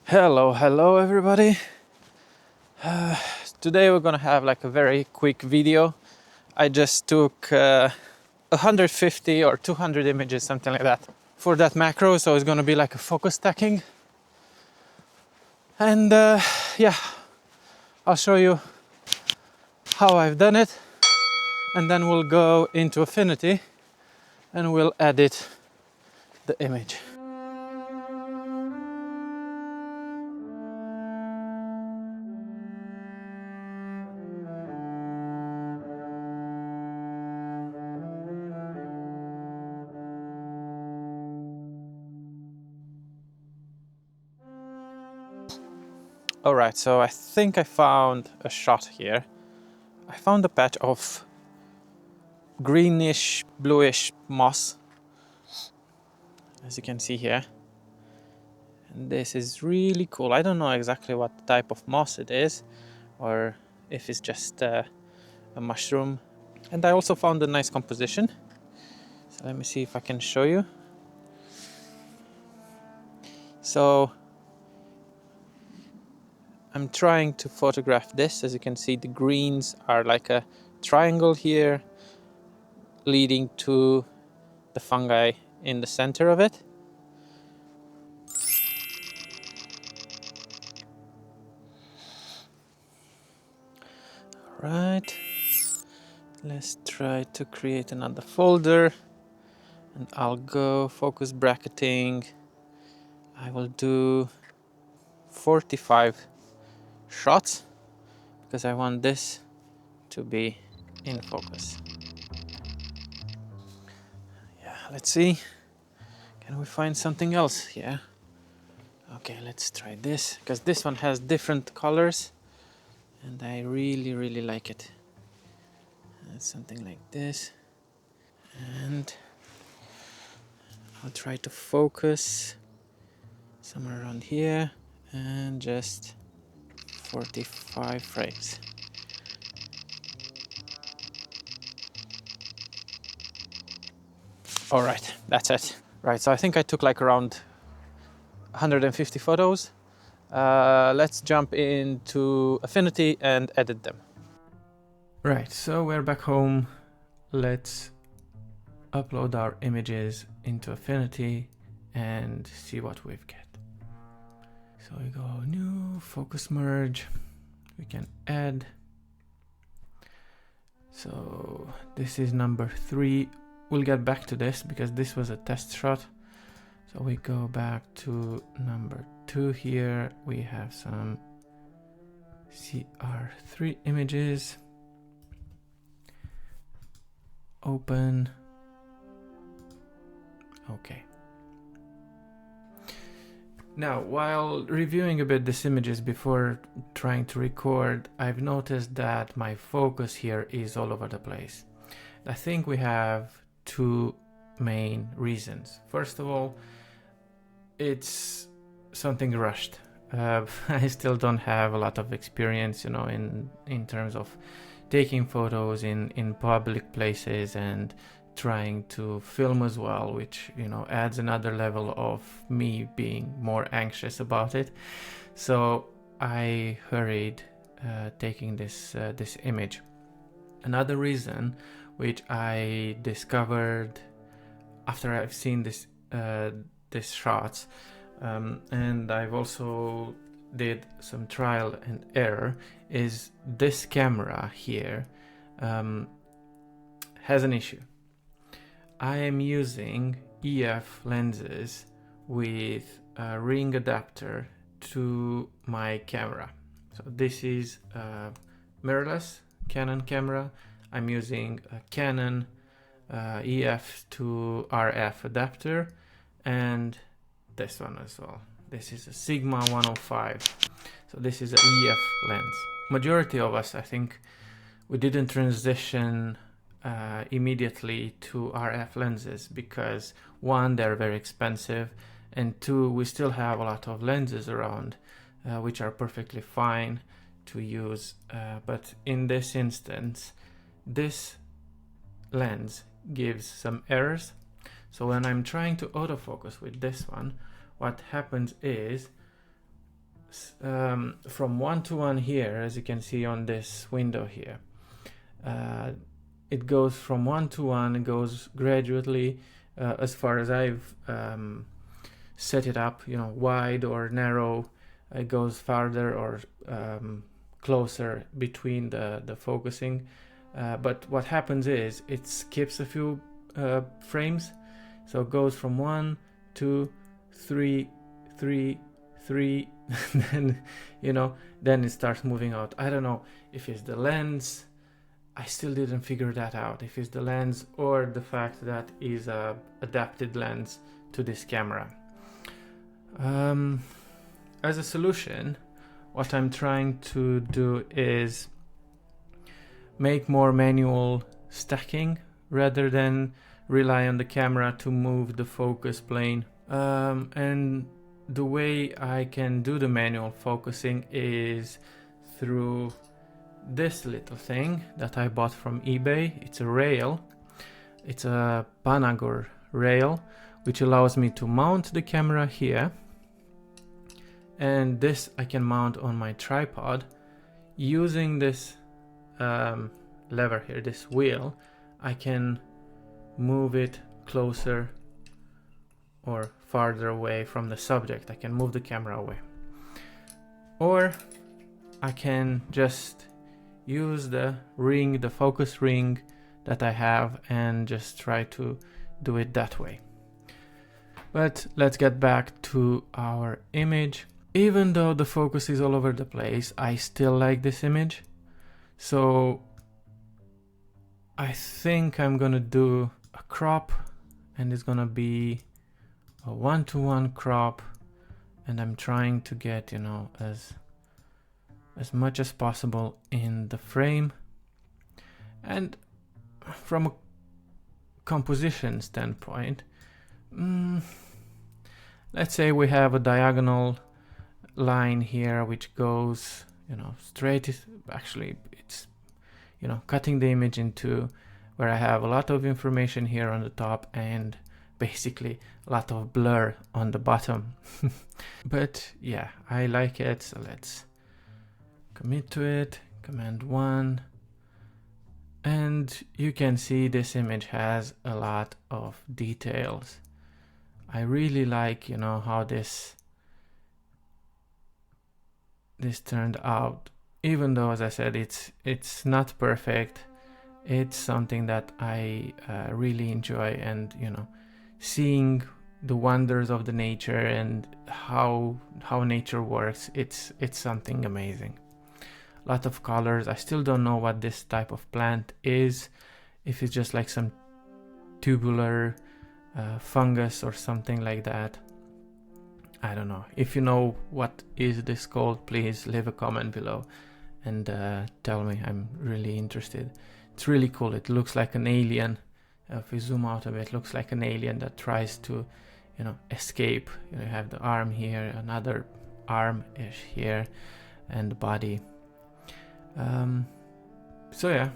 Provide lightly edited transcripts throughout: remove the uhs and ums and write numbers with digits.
Hello everybody. Today we're gonna have like a very quick video. I just took 150 or 200 images, something like that, for that macro, so it's gonna be like a focus stacking. And yeah, I'll show you how I've done it, and then we'll go into Affinity and we'll edit the image. Alright, so I think I found a shot here. I found a patch of greenish, bluish moss, as you can see here. And this is really cool. I don't know exactly what type of moss it is, or if it's just a mushroom. And I also found a nice composition. So let me see if I can show you. So I'm trying to photograph this. As you can see, the greens are like a triangle here, leading to the fungi in the center of it. Right, let's try to create another folder, and I'll go focus bracketing. I will do 45 shots because I want this to be in focus. Yeah, let's see. Can we find something else here? Okay, let's try this because this one has different colors and I really like it. Something like this, and I'll try to focus somewhere around here and just 45 frames. All right, that's it. Right, so I think I took like around 150 photos. Let's jump into Affinity and edit them. Right, so we're back home. Let's upload our images into Affinity and see what we've got. So we go new, focus merge. We can add. So this is number 3. We'll get back to this because this was a test shot. So we go back to number 2 here. We have some CR3 images. Open. Okay. Now, while reviewing a bit these images before trying to record, I've noticed that my focus here is all over the place. I think we have 2 main reasons. First of all, it's something rushed. I still don't have a lot of experience, in terms of taking photos in public places and trying to film as well, which adds another level of me being more anxious about it. So I hurried taking this image. Another reason, which I discovered after I've seen these shots, and I've also did some trial and error, is this camera here has an issue. I am using EF lenses with a ring adapter to my camera. So this is a mirrorless Canon camera. I'm using a Canon EF to RF adapter, and this one as well. This is a Sigma 105. So this is a EF lens. Majority of us, I think, we didn't transition immediately to RF lenses because 1, they're very expensive, and 2, we still have a lot of lenses around which are perfectly fine to use, but in this instance this lens gives some errors. So when I'm trying to autofocus with this one, what happens is from 1 to 1 here, as you can see on this window here. It goes from 1 to 1, it goes gradually, as far as I've set it up, you know, wide or narrow. It goes farther or closer between the focusing. But what happens is it skips a few frames. So it goes from 1, 2, 3, 3, 3, then, you know, then it starts moving out. I don't know if it's the lens. I still didn't figure that out. If it's the lens or the fact that is a adapted lens to this camera. As a solution, what I'm trying to do is make more manual stacking rather than rely on the camera to move the focus plane. And the way I can do the manual focusing is through this little thing that I bought from eBay. It's a rail. It's a Panagur rail, which allows me to mount the camera here. And this I can mount on my tripod using this lever here, this wheel. I can move it closer or farther away from the subject. I can move the camera away, or I can just use the ring, the focus ring that I have, and just try to do it that way. But let's get back to our image. Even though the focus is all over the place, I still like this image. So I think I'm gonna do a crop, and it's gonna be a 1-to-1 crop, and I'm trying to get, you know, as much as possible in the frame. And from a composition standpoint, let's say we have a diagonal line here which goes, you know, straight. Actually, it's, you know, cutting the image into where I have a lot of information here on the top and basically a lot of blur on the bottom. But yeah, I like it, so let's commit to it, Command 1, and you can see this image has a lot of details. I really like, you know, how this turned out, even though, as I said, it's not perfect. It's something that I really enjoy, and, you know, seeing the wonders of the nature and how nature works, it's something amazing. A lot of colors. I still don't know what this type of plant is, if it's just like some tubular fungus or something like that. I don't know. If you know what is this called, please leave a comment below and tell me. I'm really interested. It's really cool. It looks like an alien. If we zoom out a bit, it looks like an alien that tries to, you know, escape. You know, you have the arm here, another arm-ish here, and the body. So yeah,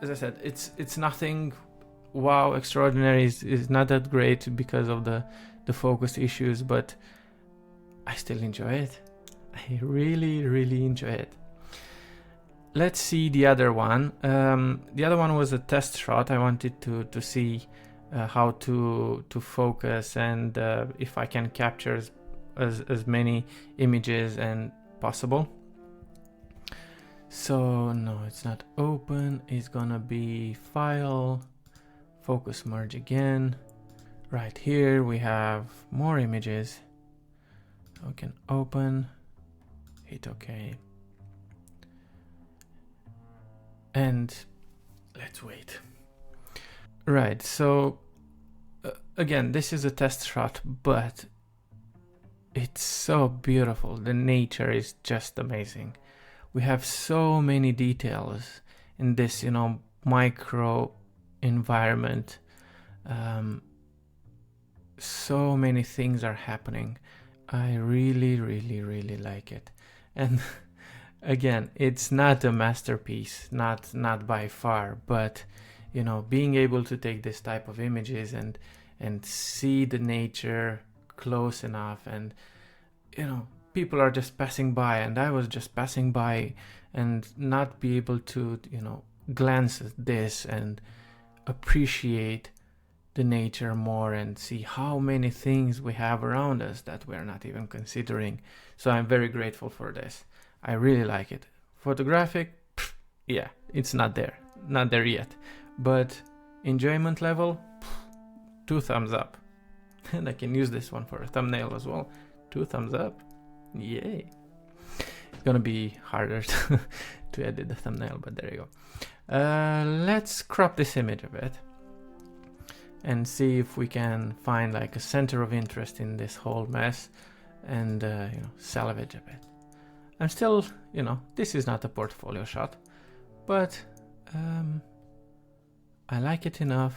as I said, it's nothing wow extraordinary. Is not that great because of the focus issues, but I still enjoy it. I really enjoy it. Let's see the other one. The other one was a test shot. I wanted to see how to focus and if I can capture as many images and possible. So no, it's not open. It's gonna be File, Focus Merge again. Right here we have more images. We can open, hit OK, and let's wait. Right, so again, this is a test shot, but it's so beautiful. The nature is just amazing. We have so many details in this, you know, micro environment. So many things are happening. I really like it. And again, it's not a masterpiece, not by far, but, you know, being able to take this type of images and see the nature close enough, and, you know, people are just passing by, and I was just passing by and not be able to, you know, glance at this and appreciate the nature more and see how many things we have around us that we're not even considering. So I'm very grateful for this. I really like it. Photographic, yeah, it's not there yet, but enjoyment level, 2 thumbs up. And I can use this one for a thumbnail as well. 2 thumbs up. Yay. It's gonna be harder to edit the thumbnail, but there you go. Let's crop this image a bit and see if we can find like a center of interest in this whole mess and you know, salvage a bit. I'm still, you know, this is not a portfolio shot, but I like it enough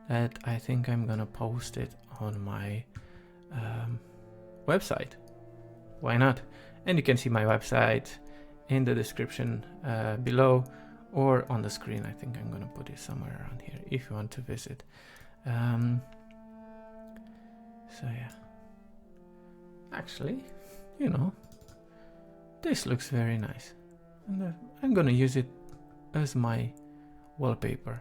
that I think I'm gonna post it on my website. Why not? And you can see my website in the description below or on the screen. I think I'm gonna put it somewhere around here if you want to visit. So yeah, actually, you know, this looks very nice, and I'm gonna use it as my wallpaper.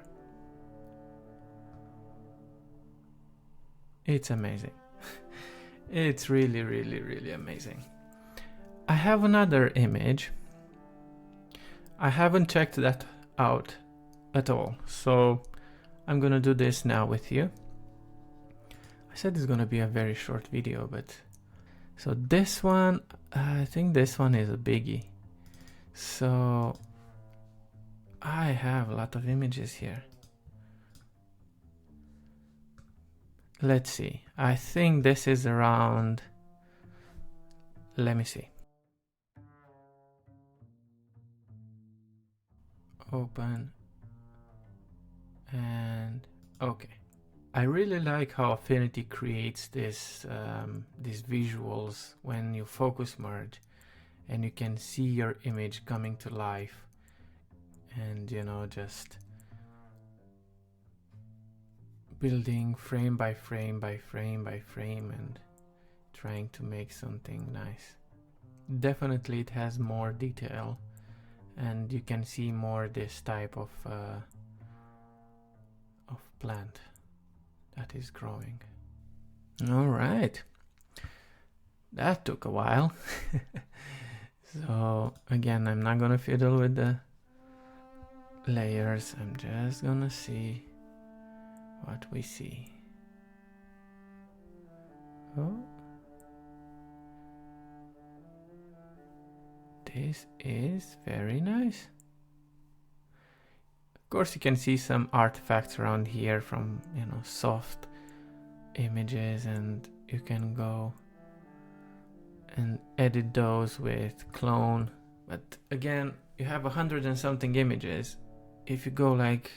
It's amazing. It's really, really, really amazing. I have another image. I haven't checked that out at all, so I'm gonna do this now with you. I said it's gonna be a very short video, but so this one, I think this one is a biggie. So I have a lot of images here. Let's see. I think this is around, let me see. Open and okay. I really like how Affinity creates this these visuals when you focus merge, and you can see your image coming to life, and you know, just building frame by frame by frame by frame and trying to make something nice. Definitely it has more detail, and you can see more this type of plant that is growing. All right, that took a while. So again, I'm not gonna fiddle with the layers. I'm just gonna see what we see. Oh, this is very nice. Of course, you can see some artifacts around here from, you know, soft images, and you can go and edit those with clone. But again, you have 100 and something images. If you go like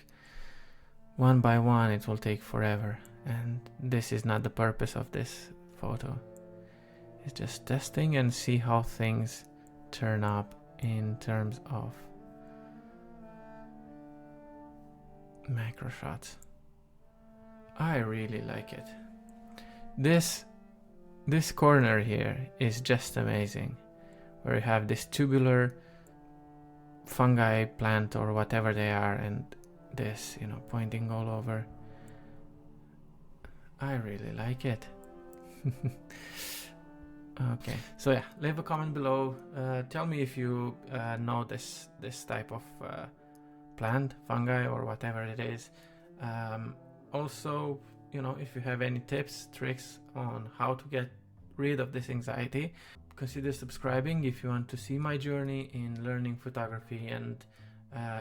one by one, it will take forever, and this is not the purpose of this photo. It's just testing and see how things turn up in terms of macro shots. I really like it. This corner here is just amazing, where you have this tubular fungi plant or whatever they are, and this, you know, pointing all over. I really like it. Okay, so yeah, leave a comment below. Tell me if you know this type of plant, fungi, or whatever it is. Also, you know, if you have any tips, tricks on how to get rid of this anxiety, consider subscribing if you want to see my journey in learning photography and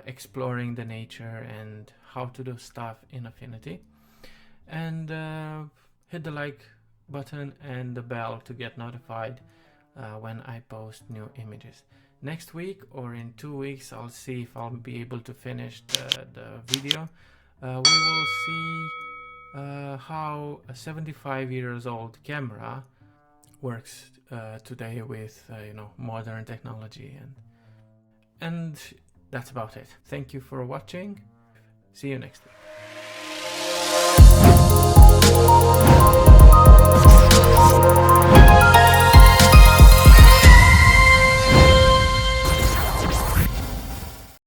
exploring the nature and how to do stuff in Affinity. And hit the like button and the bell to get notified when I post new images. Next week or in 2 weeks, I'll see if I'll be able to finish the video. We will see how a 75 years old camera works today with you know, modern technology, and that's about it. Thank you for watching. See you next week.